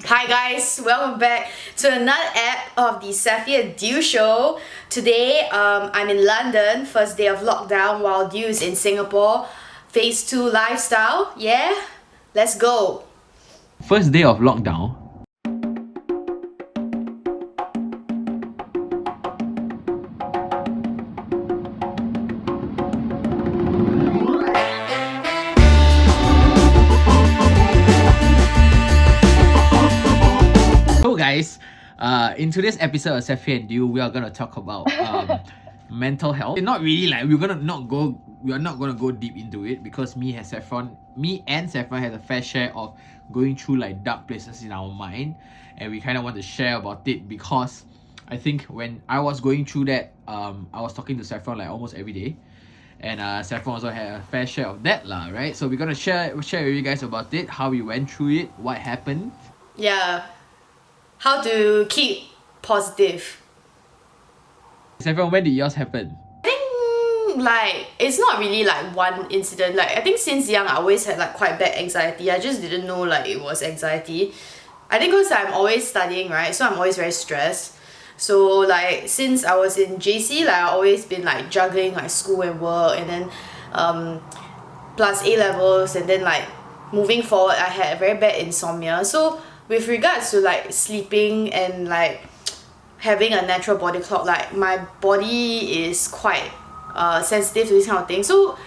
Hi guys, welcome back to another ep of the SAFFY and DEW Show. Today, I'm in London, first day of lockdown, while Dew is in Singapore. Phase 2 lifestyle, yeah? Let's go! First day of lockdown. So guys, in today's episode of SAFFY and DEW, we are gonna talk about mental health. Not really like we are not gonna go deep into it because me and Saffron had a fair share of going through like dark places in our mind, and we kind of want to share about it because I think when I was going through that, I was talking to Saffron like almost every day, and Saffron also had a fair share of that lah, right? So we're gonna share with you guys about it, how we went through it, what happened. Yeah, how to keep positive. Saffron, when did yours happen? Like, it's not really like one incident. Like, I think since young I always had like quite bad anxiety. I just didn't know like it was anxiety. I think because I'm always studying, right? So I'm always very stressed. So like since I was in JC, like I've always been like juggling like school and work, and then plus A-levels, and then like moving forward I had very bad insomnia. So with regards to like sleeping and like having a natural body clock, like my body is quite sensitive to this kind of thing. So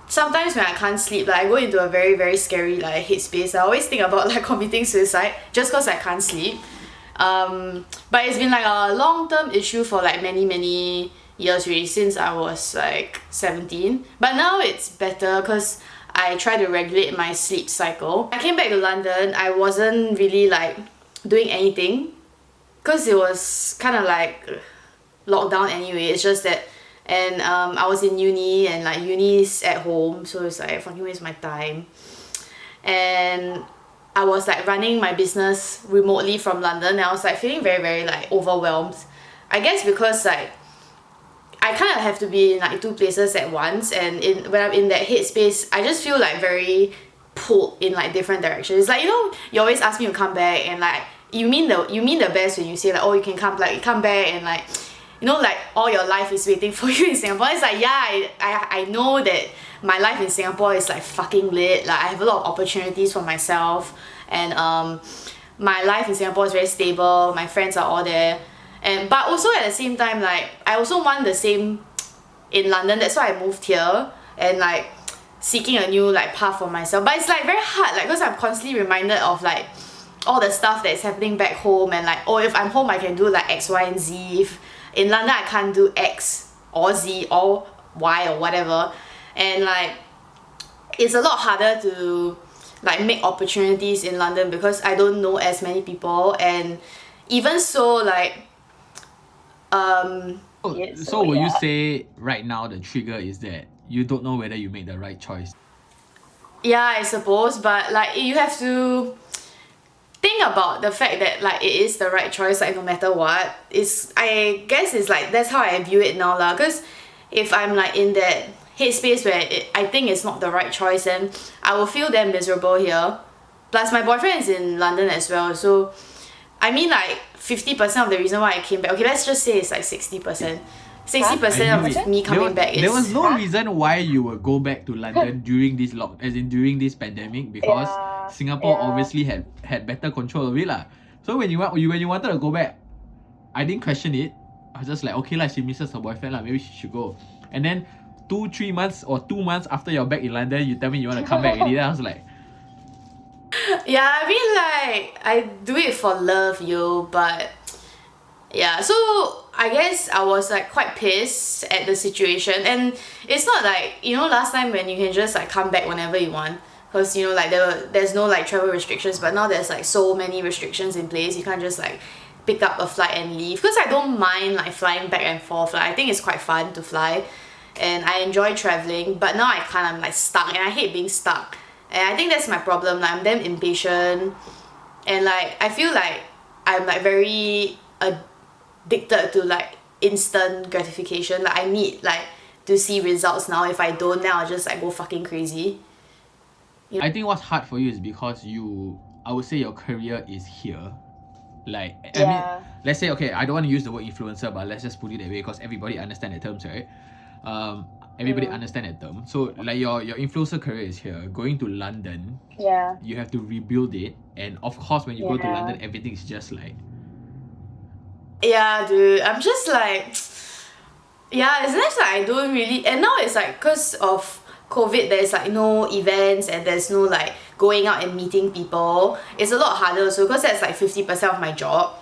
sometimes when I can't sleep, like I go into a very very scary like headspace. I always think about like committing suicide just because I can't sleep. But it's been like a long-term issue for like many years really, since I was like 17. But now it's better because I try to regulate my sleep cycle. I came back to London, I wasn't really like doing anything because it was kind of like lockdown anyway. It's just that, and I was in uni, and like uni's at home, so it's like fucking waste my time. And I was like running my business remotely from London, and I was like feeling very like overwhelmed. I guess because like I kind of have to be in like two places at once, and when I'm in that headspace, I just feel like very pulled in like different directions. It's like, you know, you always ask me to come back, and like you mean the best when you say like, oh, you can come back, and like, you know, like all your life is waiting for you in Singapore. It's like, yeah, I know that my life in Singapore is like fucking lit. Like I have a lot of opportunities for myself, and my life in Singapore is very stable. My friends are all there, and but also at the same time, like I also want the same in London. That's why I moved here, and like seeking a new like path for myself. But it's like very hard, like because I'm constantly reminded of like all the stuff that's happening back home, and like, oh, if I'm home I can do like X, Y, and Z. If in London I can't do X or Z or Y or whatever, and like it's a lot harder to like make opportunities in London because I don't know as many people. And even so, like So will you say right now the trigger is that you don't know whether you made the right choice? yeah, I suppose, but like you have to think about the fact that like it is the right choice, like no matter what. I guess it's like that's how I view it now lah, because if I'm like in that headspace where I think it's not the right choice, then I will feel damn miserable here. Plus my boyfriend is in London as well, so I mean like 50% of the reason why I came back, okay, let's just say it's like 60%. 60% of me coming back is... There was no reason why you would go back to London during this during this pandemic, because Singapore obviously had better control of it lah. So when you wanted to go back, I didn't question it. I was just like, okay lah, she misses her boyfriend lah, maybe she should go. And then 2-3 months or 2 months after you're back in London, you tell me you want to come back already. Then I was like, yeah, I mean like I do it for love, yo, but yeah, so I guess I was like quite pissed at the situation. And it's not like, you know, last time when you can just like come back whenever you want, because you know like there's no like travel restrictions, but now there's like so many restrictions in place. You can't just like pick up a flight and leave, because I don't mind like flying back and forth. Like I think it's quite fun to fly, and I enjoy traveling, but now I kind of like stuck, and I hate being stuck. And I think that's my problem. Like I'm damn impatient, and like I feel like I'm like very addicted to like instant gratification. Like I need like to see results now. If I don't, then I'll just like go fucking crazy. I think what's hard for you is because I would say your career is here. Like, I Yeah. mean, let's say, okay, I don't want to use the word influencer, but let's just put it that way because everybody understand the terms, right? Everybody understand that term. So, like, your influencer career is here. Going to London, Yeah. you have to rebuild it. And of course, when you go to Yeah. London, everything's just like... Yeah, dude, I'm just like, yeah, it's just like I don't really, and now it's like because of COVID, there's like no events and there's no like going out and meeting people. It's a lot harder also because that's like 50% of my job.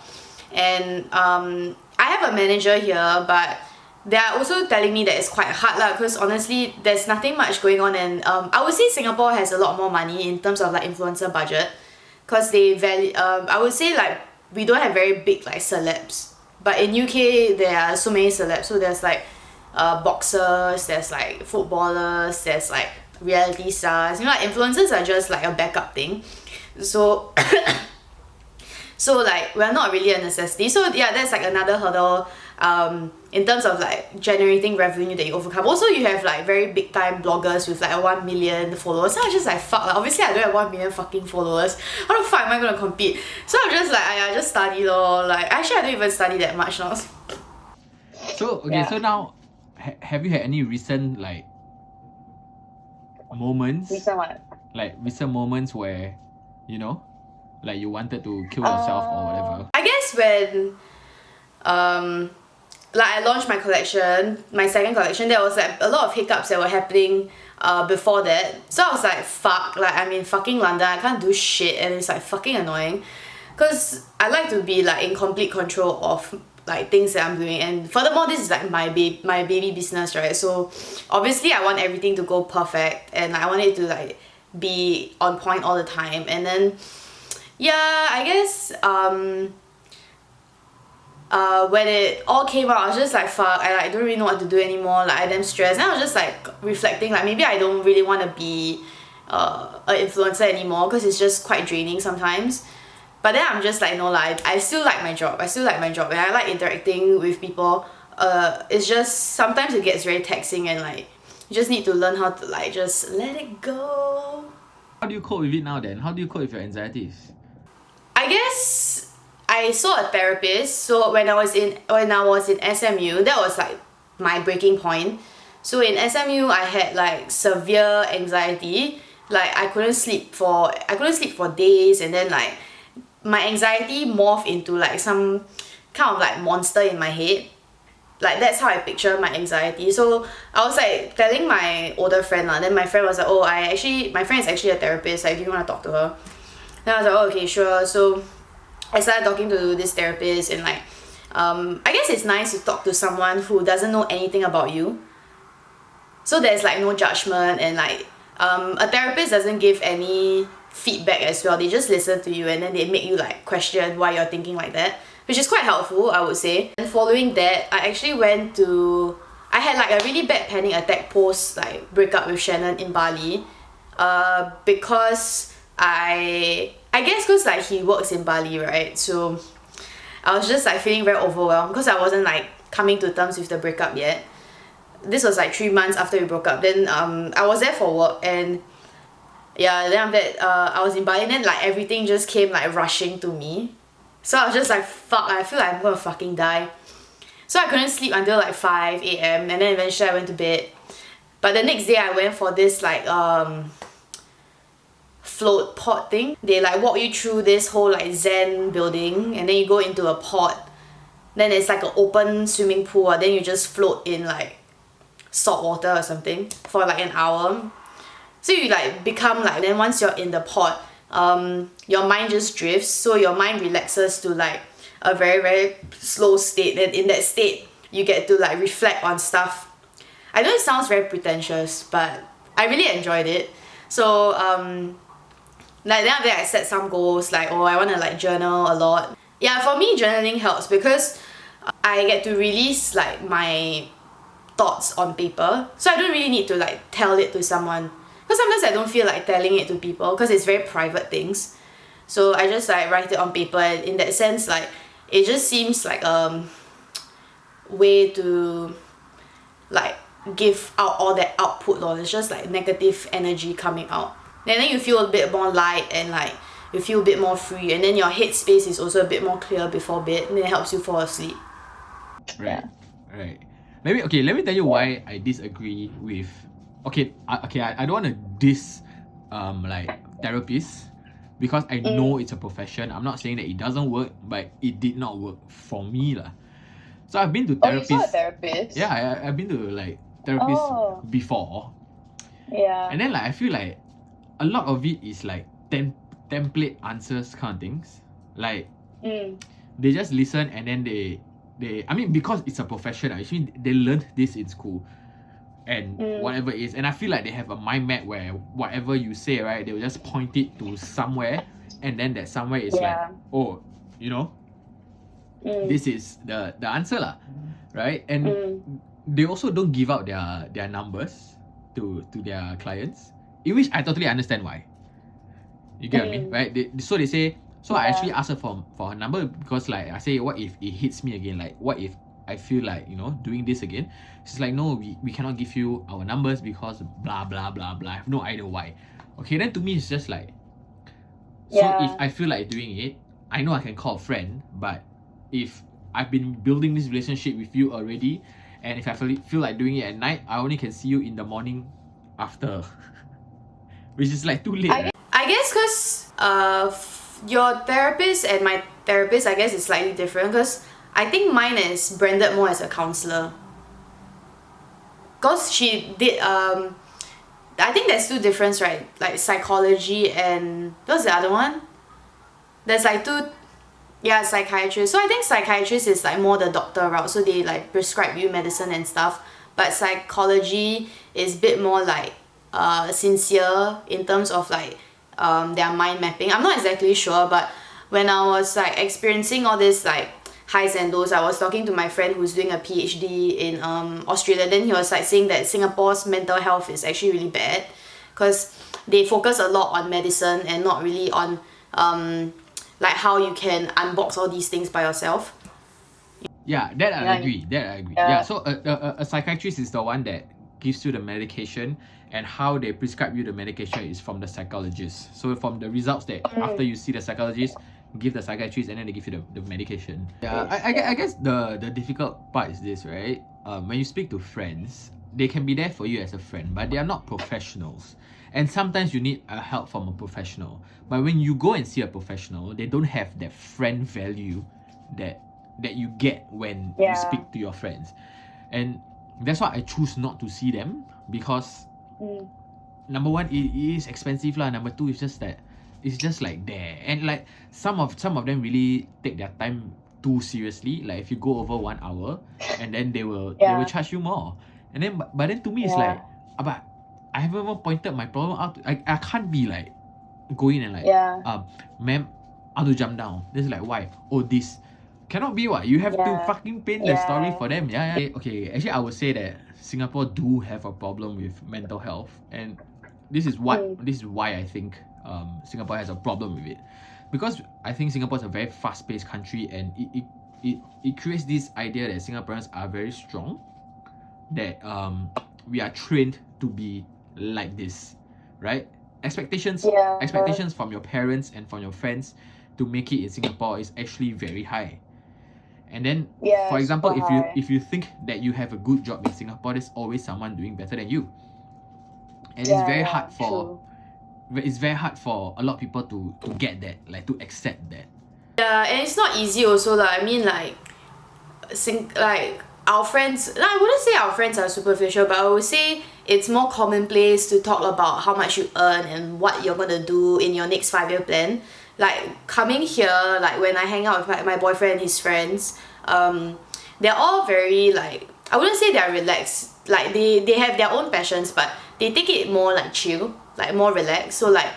And I have a manager here, but they are also telling me that it's quite hard lah, because honestly there's nothing much going on. And I would say Singapore has a lot more money in terms of like influencer budget, because they value, I would say like we don't have very big like celebs, but in UK there are so many celebs. So there's like boxers, there's like footballers, there's like reality stars, you know, like influencers are just like a backup thing. So so like we're not really a necessity. So yeah, that's like another hurdle in terms of like generating revenue that you overcome. Also, you have like very big time bloggers with like 1 million followers. So I was just like, fuck, like, obviously I don't have 1 million fucking followers. How the fuck am I gonna compete? So I'm just like, I just study lor. Like actually I don't even study that much now. So, okay, Yeah. so now, have you had any recent, like, moments? Recent what? Like, recent moments where, you know, like you wanted to kill yourself or whatever? I guess when like I launched my collection, my second collection, there was like a lot of hiccups that were happening before that. So I was like, fuck, like I'm in fucking London, I can't do shit, and it's like fucking annoying. Cause I like to be like in complete control of like things that I'm doing, and furthermore this is like my baby business, right? So obviously I want everything to go perfect and I want it to like be on point all the time. And then yeah, I guess when it all came out, I was just like, fuck, I like don't really know what to do anymore. Like I damn stressed. And I was just like reflecting, like maybe I don't really want to be an influencer anymore because it's just quite draining sometimes. But then I'm just like, no, like I still like my job. And I like interacting with people. It's just sometimes it gets very taxing, and like you just need to learn how to like just let it go. How do you cope with it now then? How do you cope with your anxieties? I guess I saw a therapist. So when I was in SMU, that was like my breaking point. So in SMU I had like severe anxiety. Like I couldn't sleep for days, and then like my anxiety morphed into like some kind of like monster in my head. Like that's how I picture my anxiety. So I was like telling my older friend lah, then my friend was like, oh, my friend is actually a therapist, like do you want to talk to her? Then I was like, oh, okay, sure. So I started talking to this therapist, and like I guess it's nice to talk to someone who doesn't know anything about you. So there's like no judgment, and like a therapist doesn't give any feedback as well. They just listen to you, and then they make you like question why you're thinking like that, which is quite helpful, I would say. And following that, I actually I had like a really bad panic attack post like breakup with Shannon in Bali, because I guess because like he works in Bali, right? So I was just like feeling very overwhelmed because I wasn't like coming to terms with the breakup yet. This was like 3 months after we broke up. Then I was there for work, and yeah, then after that I was in Bali, and then like everything just came like rushing to me. So I was just like, fuck, I feel like I'm gonna fucking die. So I couldn't sleep until like 5 a.m. and then eventually I went to bed. But the next day I went for this like float pod thing. They like walk you through this whole like Zen building, and then you go into a pod. Then it's like an open swimming pool, and then you just float in like salt water or something for like an hour. So you like become like, then once you're in the pod, your mind just drifts. So your mind relaxes to like a very, very slow state. And in that state, you get to like reflect on stuff. I know it sounds very pretentious, but I really enjoyed it. So like then after that I set some goals, like, oh, I want to like journal a lot. Yeah, for me journaling helps because I get to release like my thoughts on paper. So I don't really need to like tell it to someone, because sometimes I don't feel like telling it to people because it's very private things. So I just like write it on paper, and in that sense like it just seems like a way to like give out all that output, or it's just like negative energy coming out. And then you feel a bit more light, and like you feel a bit more free, and then your headspace is also a bit more clear before bed, and it helps you fall asleep. Right. Right. Let me tell you why I disagree with. I don't want to diss like therapists, because I know it's a profession. I'm not saying that it doesn't work, but it did not work for me lah. So I've been to therapists. Oh, you saw a therapist? Yeah, I've been to like therapists before. Yeah. And then like I feel like a lot of it is like template answers kind of things. Like they just listen, and then they I mean, because it's a profession, actually they learned this in school and whatever it is. And I feel like they have a mind map where whatever you say, right, they will just point it to somewhere, and then that somewhere is like, oh, you know, this is the answer lah, right? And they also don't give out their numbers to their clients, in which I totally understand why. You get what I mean, right? So they say, so I actually asked her for her number, because like I say, what if it hits me again? Like, what if I feel like, you know, doing this again? She's like, no, we cannot give you our numbers because blah blah blah blah. I have no idea why. Okay, then to me it's just like, so if I feel like doing it, I know I can call a friend, but if I've been building this relationship with you already, and if I feel like doing it at night, I only can see you in the morning after, which is like too late. Right? I guess because your therapist and my therapist, I guess, is slightly different, because I think mine is branded more as a counselor. Because she did, I think there's two difference, right? Like psychology and, what's the other one? There's like two, psychiatrist. So I think psychiatrist is like more the doctor route, so they like prescribe you medicine and stuff. But psychology is a bit more like sincere in terms of like their mind mapping. I'm not exactly sure, but when I was like experiencing all this like highs and lows, I was talking to my friend who's doing a PhD in Australia. Then he was like saying that Singapore's mental health is actually really bad, because they focus a lot on medicine and not really on like how you can unbox all these things by yourself. Yeah, that I agree. Yeah, so a psychiatrist is the one that gives you the medication, and how they prescribe you the medication is from the psychologist. So from the results that after you see the psychologist, give the psychiatrist, and then they give you the medication. Yeah, I guess the difficult part is this, right? When you speak to friends, they can be there for you as a friend, but they are not professionals. And sometimes you need help from a professional. But when you go and see a professional, they don't have that friend value that you get when you speak to your friends. And that's why I choose not to see them, because number one, it is expensive lah. Number two, it's just that it's just like there, and like some of them really take their time too seriously. Like if you go over 1 hour, and then they will charge you more. And then but then to me it's like, but I haven't even pointed my problem out. I can't be like go in and like ma'am, I want to jump down. This is like, why? Oh, this cannot be what? You have to fucking paint the story for them. Okay, actually I would say that Singapore do have a problem with mental health, and this is why I think Singapore has a problem with it, because I think Singapore is a very fast-paced country, and it creates this idea that Singaporeans are very strong, that we are trained to be like this, right? Expectations from your parents and from your friends to make it in Singapore is actually very high. And then, for example, if you think that you have a good job in Singapore, there's always someone doing better than you, and it's very hard for a lot of people to get that, like to accept that. Yeah, and it's not easy also lah. I mean, like our friends, I wouldn't say our friends are superficial, but I would say it's more commonplace to talk about how much you earn and what you're gonna do in your next 5-year plan. Like coming here, like when I hang out with my boyfriend and his friends, they're all very like, I wouldn't say they're relaxed. Like they have their own passions, but they take it more like chill, like more relaxed. So like,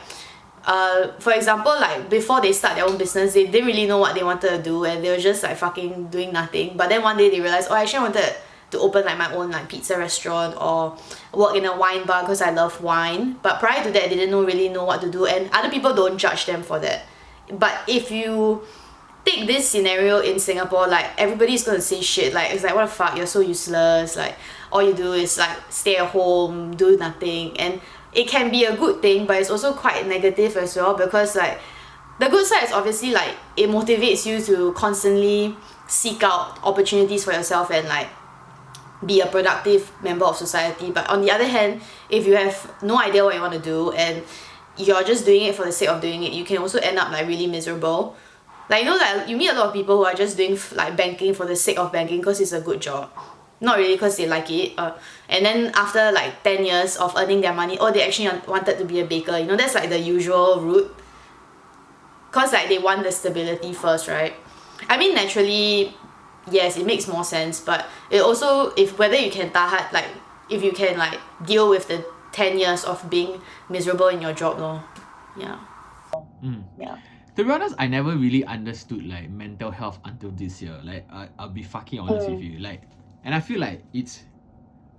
for example, like before they start their own business, they didn't really know what they wanted to do, and they were just like fucking doing nothing. But then one day they realized, oh, I actually wanted to open like my own like pizza restaurant or work in a wine bar because I love wine. But prior to that, they didn't really know what to do, and other people don't judge them for that. But if you take this scenario in Singapore, like everybody's gonna say shit, like it's like, what the fuck, you're so useless, like all you do is like stay at home, do nothing. And it can be a good thing, but it's also quite negative as well, because like the good side is obviously like it motivates you to constantly seek out opportunities for yourself and like be a productive member of society. But on the other hand, if you have no idea what you want to do and you're just doing it for the sake of doing it, you can also end up like really miserable. Like, you know, like you meet a lot of people who are just doing like banking for the sake of banking because it's a good job, not really because they like it, and then after like 10 years of earning their money, oh, they actually wanted to be a baker. You know, that's like the usual route, because like they want the stability first, right? I mean, naturally, yes, it makes more sense, but it also, if whether you can tahan, like if you can like deal with the 10 years of being miserable in your job, no. Yeah. Yeah. To be honest, I never really understood like mental health until this year. Like I'll be fucking honest with you. Like, and I feel like it's,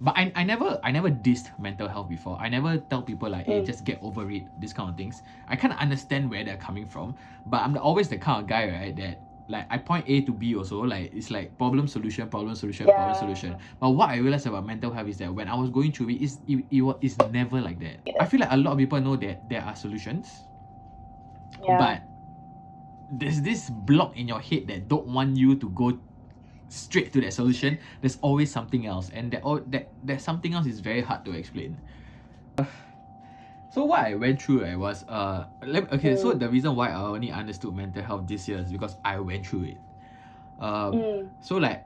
but I never dissed mental health before. I never tell people like, hey, just get over it, this kind of things. I kind of understand where they're coming from, but I'm always the kind of guy, right, that like I point A to B also, like it's like problem solution, problem solution, problem solution. But what I realized about mental health is that when I was going through it, it's never like that. I feel like a lot of people know that there are solutions, but there's this block in your head that don't want you to go straight to that solution. There's always something else, and that something else is very hard to explain. So what I went through, right, was so the reason why I only understood mental health this year is because I went through it. So like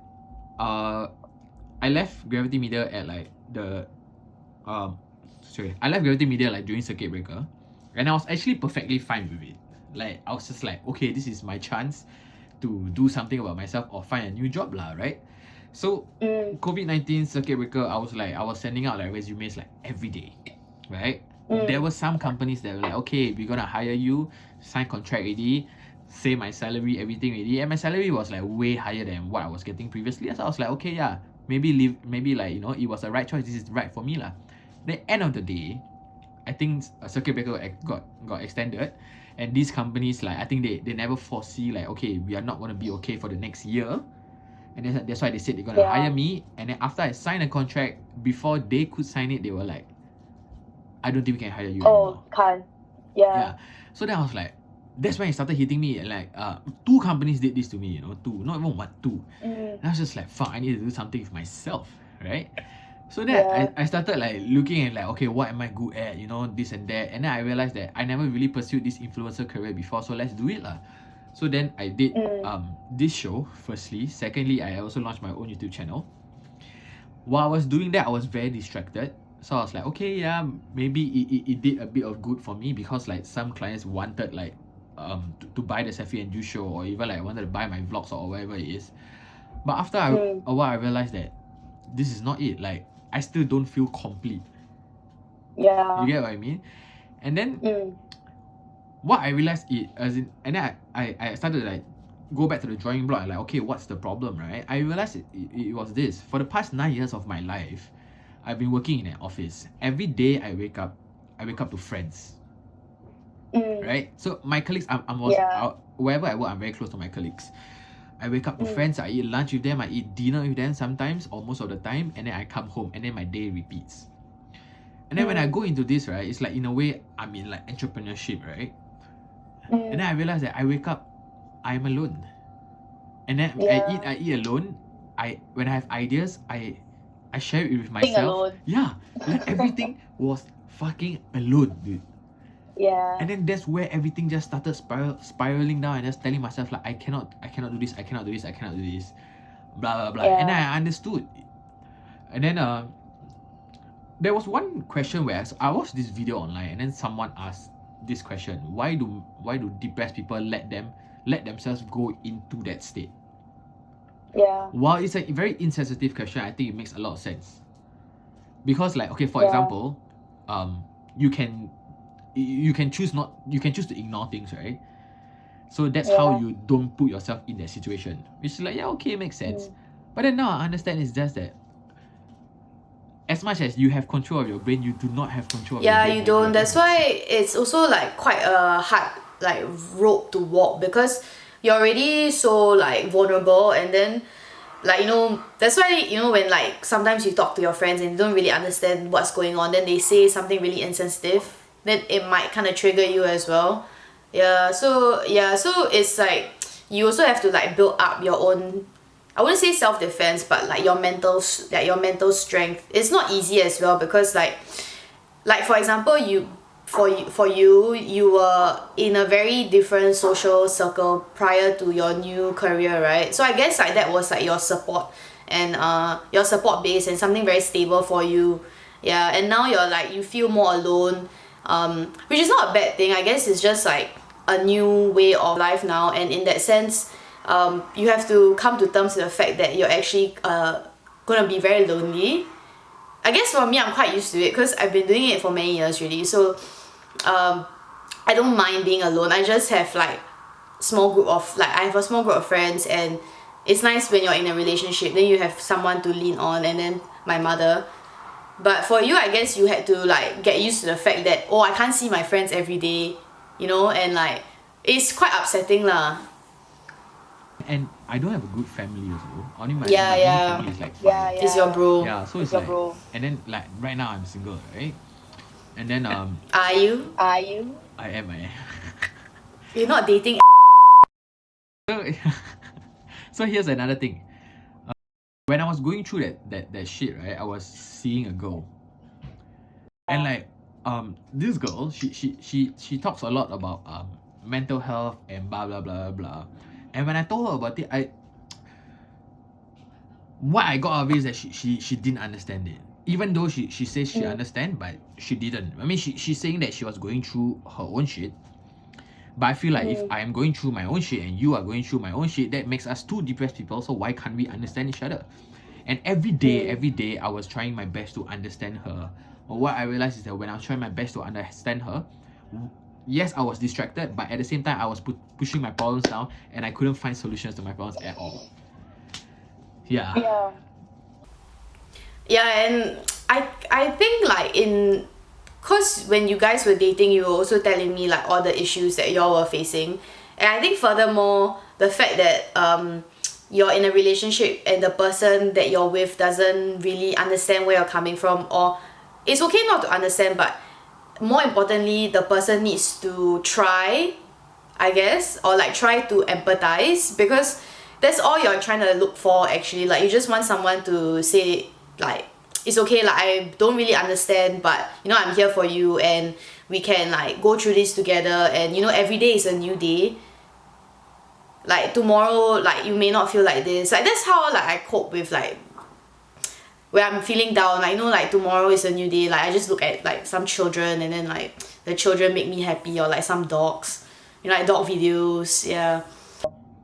I left Gravity Media at like I left Gravity Media like during circuit breaker, and I was actually perfectly fine with it. Like I was just like, okay, this is my chance to do something about myself or find a new job lah, right? So COVID-19 circuit breaker, I was sending out like resumes like every day, right? There were some companies that were like, okay, we're gonna hire you, sign contract already, say my salary, everything already, and my salary was like way higher than what I was getting previously. So I was like, okay, yeah, maybe like, you know, it was the right choice. This is right for me lah. The end of the day, I think a circuit breaker got extended, and these companies, like, I think they never foresee like, okay, we are not gonna be okay for the next year, and that's why they said they're gonna hire me. And then after I signed a contract, before they could sign it, they were like, I don't think we can hire you anymore. Can't. Yeah. So then I was like, that's when it started hitting me. Like, two companies did this to me, you know, two, not even one, two. And I was just like, fuck, I need to do something with myself, right? So then I started like looking at like, okay, what am I good at, you know, this and that. And then I realized that I never really pursued this influencer career before, so let's do it lah. So then I did this show, firstly. Secondly, I also launched my own YouTube channel. While I was doing that, I was very distracted. So I was like, okay, yeah, maybe it did a bit of good for me, because like some clients wanted like to buy the SAFFY and DEW show, or even like wanted to buy my vlogs or whatever it is. But after a while, I realized that this is not it. Like, I still don't feel complete. Yeah. You get what I mean? And then what I realized and then I started to like go back to the drawing board. Like, okay, what's the problem, right? I realized it was this. For the past 9 years of my life, I've been working in an office. Every day I wake up to friends. Right? So my colleagues, wherever I work, I'm very close to my colleagues. I wake up to friends, I eat lunch with them, I eat dinner with them sometimes, or most of the time, and then I come home, and then my day repeats. And then when I go into this, right, it's like, in a way, I'm in like entrepreneurship, right? And then I realize that I wake up, I'm alone. And then I eat alone. When I have ideas, I share it with myself. Alone. Yeah, like everything was fucking alone, dude. Yeah. And then that's where everything just started spiraling down, and just telling myself like, I cannot do this, I cannot do this, blah blah blah. And then I understood. And then there was one question where I watched this video online, and then someone asked this question: why do depressed people let themselves go into that state? Yeah. While it's a very insensitive question, I think it makes a lot of sense. Because like, okay, for example, you can choose to ignore things, right? So that's how you don't put yourself in that situation. Which is like, yeah, okay, it makes sense. But then now I understand it's just that as much as you have control of your brain, you do not have control of your brain. Yeah, you don't. That's why it's also like quite a hard like road to walk, because you're already so like vulnerable, and then like, you know, that's why, you know, when like sometimes you talk to your friends and you don't really understand what's going on, then they say something really insensitive, then it might kind of trigger you as well. So it's like you also have to like build up your own, I wouldn't say self-defense, but like your mental strength. It's not easy as well because like for example, you were in a very different social circle prior to your new career, right? So I guess like that was like your support and your support base and something very stable for you. Yeah, and now you're like you feel more alone, which is not a bad thing. I guess it's just like a new way of life now, and in that sense, you have to come to terms with the fact that you're actually gonna be very lonely. I guess for me, I'm quite used to it because I've been doing it for many years really. So I don't mind being alone. I just have like I have a small group of friends, and it's nice when you're in a relationship, then you have someone to lean on, and then my mother. But for you, I guess you had to like get used to the fact that, oh, I can't see my friends every day, you know, and like it's quite upsetting lah. And I don't have a good family also. Only my family is like five. Yeah. It's your bro. Yeah, so it's Your like, bro. and then like right now I'm single, right? And then Are you? Are you? I am. You're not dating. So, so here's another thing. When I was going through that shit, right, I was seeing a girl, and like this girl, she talks a lot about mental health and blah blah blah blah. And when I told her about it, what I got out of it is that she didn't understand it. Even though she says she understand, but she didn't. I mean, she's saying that she was going through her own shit. But I feel like if I am going through my own shit and you are going through my own shit, that makes us two depressed people. So why can't we understand each other? And every day, I was trying my best to understand her. But what I realized is that when I was trying my best to understand her, yes, I was distracted, but at the same time, I was pushing my problems down, and I couldn't find solutions to my problems at all. Yeah. Yeah, and I think like cause when you guys were dating, you were also telling me like all the issues that y'all were facing, and I think furthermore the fact that you're in a relationship and the person that you're with doesn't really understand where you're coming from, or it's okay not to understand, but more importantly, the person needs to try, I guess, or like try to empathize, because that's all you're trying to look for actually. Like you just want someone to say like, it's okay, like I don't really understand, but you know, I'm here for you and we can like go through this together, and you know, every day is a new day. Like tomorrow, like you may not feel like this. Like that's how like I cope with like when I'm feeling down. Like, you know, like tomorrow is a new day. Like I just look at like some children, and then like the children make me happy, or like some dogs, you know, like dog videos. Yeah.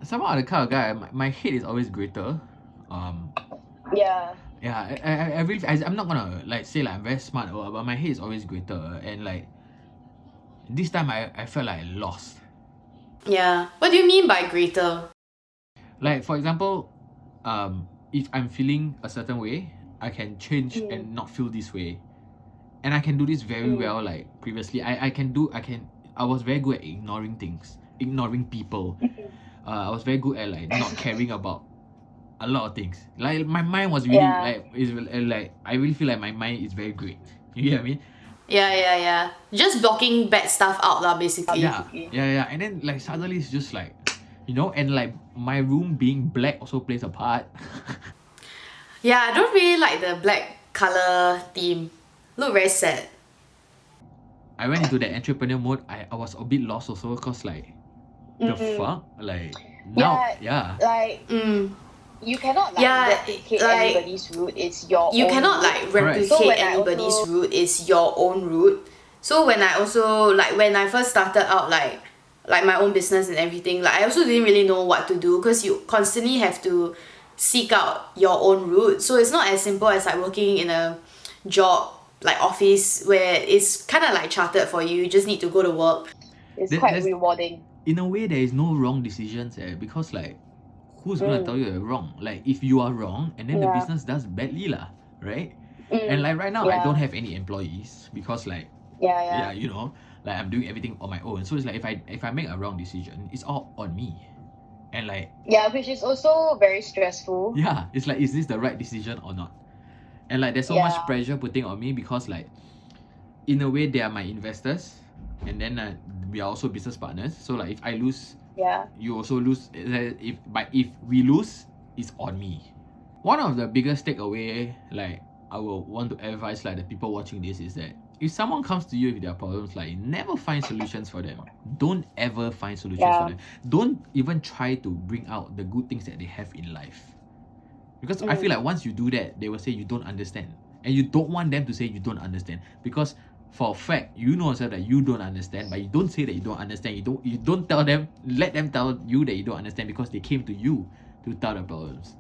Somehow I'm the kind of guy, my head is always greater. Yeah. Yeah, I really, I'm not gonna like say like I'm very smart, but my head is always greater, and like this time I felt like I lost. Yeah. What do you mean by greater? Like for example, if I'm feeling a certain way, I can change and not feel this way, and I can do this very well. Like previously, I was very good at ignoring things, ignoring people. I was very good at like not caring about a lot of things. Like my mind was really like I really feel like my mind is very great. You get what I mean? Yeah. Just blocking bad stuff out lah, basically. Yeah. And then like suddenly it's just like, you know, and like my room being black also plays a part. Yeah, I don't really like the black color theme. Look very sad. I went into that entrepreneur mode. I was a bit lost also, because like the fuck? Like now Like you cannot like replicate anybody's route. It's your own. You cannot route. like replicate So when anybody's route. It's your own route. So when I also like when I first started out like my own business and everything, like I also didn't really know what to do, because you constantly have to seek out your own route. So it's not as simple as like working in a job like office where it's kind of like chartered for you. You just need to go to work. It's quite rewarding. In a way, there is no wrong decisions, because like who's gonna tell you you're wrong? Like if you are wrong and then the business does badly lah, right? And like right now I don't have any employees, because like you know, like I'm doing everything on my own. So it's like if I make a wrong decision, it's all on me. And like which is also very stressful. Yeah, it's like, is this the right decision or not? And like there's so much pressure putting on me, because like in a way they are my investors, and then we are also business partners. So like if I lose, Yeah. you also lose. If we lose, it's on me. One of the biggest takeaway, like I will want to advise like the people watching this, is that if someone comes to you with their problems, like never find solutions for them. Don't ever find solutions for them. Don't even try to bring out the good things that they have in life. Because I feel like once you do that, they will say you don't understand. And you don't want them to say you don't understand. Because for a fact, you know yourself that you don't understand, but you don't say that you don't understand. You don't tell them, let them tell you that you don't understand, because they came to you to tell their problems.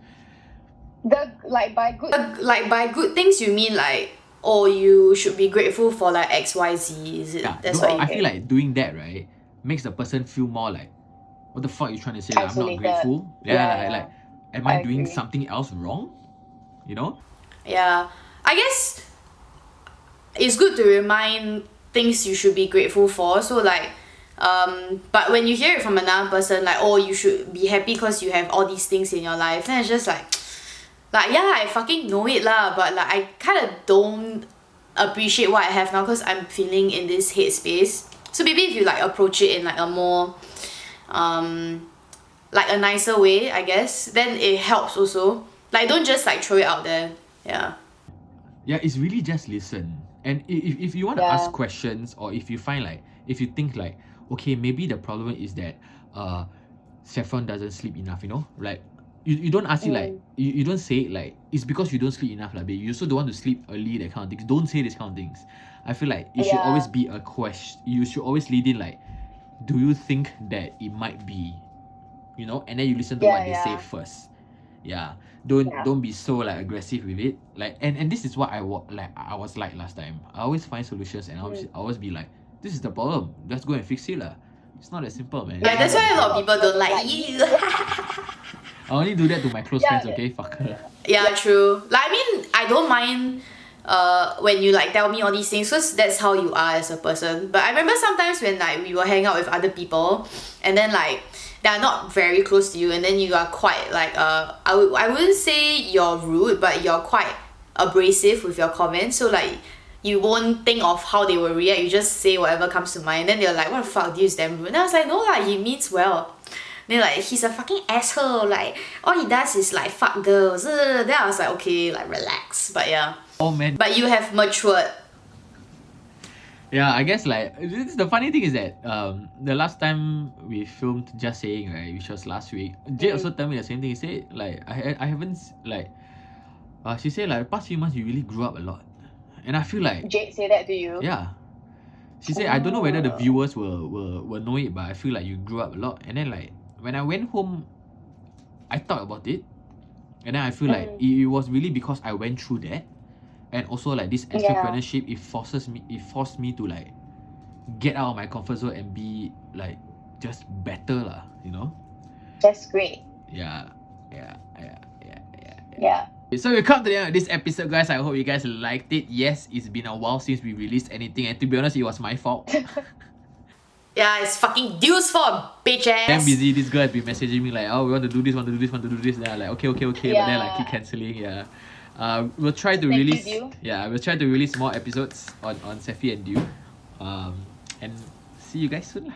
By good things you mean like, oh, you should be grateful for like XYZ, is it? Yeah, That's what I feel like doing that, right, makes the person feel more like, what the fuck are you trying to say? Like, I'm not grateful. Like am I doing something else wrong? You know? Yeah. I guess it's good to remind things you should be grateful for. So like, but when you hear it from another person, like, oh, you should be happy because you have all these things in your life, then it's just like yeah, I fucking know it lah, but like I kind of don't appreciate what I have now because I'm feeling in this headspace. So maybe if you like approach it in like a more like a nicer way, I guess, then it helps also. Like, don't just like throw it out there. Yeah, it's really just listen. And if you want to ask questions, or if you find like, if you think like, okay, maybe the problem is that Saffron doesn't sleep enough, you know, like you don't ask it like, you don't say it like it's because you don't sleep enough, like, you also don't want to sleep early, that kind of things. Don't say this kind of things. I feel like it should always be a question. You should always lead in like, do you think that it might be, you know, and then you listen to what they say first. Don't be so like aggressive with it, like, and this is what I was like last time. I always find solutions, and I always be like, this is the problem, let's go and fix it lah. It's not that simple, man. Yeah, that's why a lot of people don't like you. I only do that to my close friends, okay? Fucker. Yeah, true. Like, I mean, I don't mind when you like tell me all these things, because that's how you are as a person. But I remember sometimes when like we will hang out with other people, and then like they are not very close to you, and then you are quite like I wouldn't say you're rude, but you're quite abrasive with your comments. So like you won't think of how they will react, you just say whatever comes to mind. Then they're like, what the fuck, this is damn rude. And I was like, no lah, he means well. Then like, he's a fucking asshole, like all he does is like fuck girls. Then I was like, okay, like relax. But yeah. Oh man. But you have matured. Yeah, I guess like, the funny thing is that the last time we filmed Just Saying, right, which was last week, Jade also told me the same thing. He said like, I haven't like, she said like the past few months you really grew up a lot. And I feel like Jade say that to you? Yeah. She said, I don't know whether the viewers will know it, but I feel like you grew up a lot. And then like, when I went home, I thought about it. And then I feel like it was really because I went through that. And also like this entrepreneurship, it forced me to like get out of my comfort zone and be like just better lah, you know? That's great. Yeah. So we come to the end of this episode, guys. I hope you guys liked it. Yes, it's been a while since we released anything, and to be honest, it was my fault. Yeah, it's fucking Dew's fault, bitch ass. I'm busy. This girl has been messaging me like, oh, we want to do this, want to do this, want to do this. Then I'm like, okay. But then like keep cancelling. Yeah. We'll try to release. We'll try to release more episodes on SAFFY and Dew. And see you guys soon lah.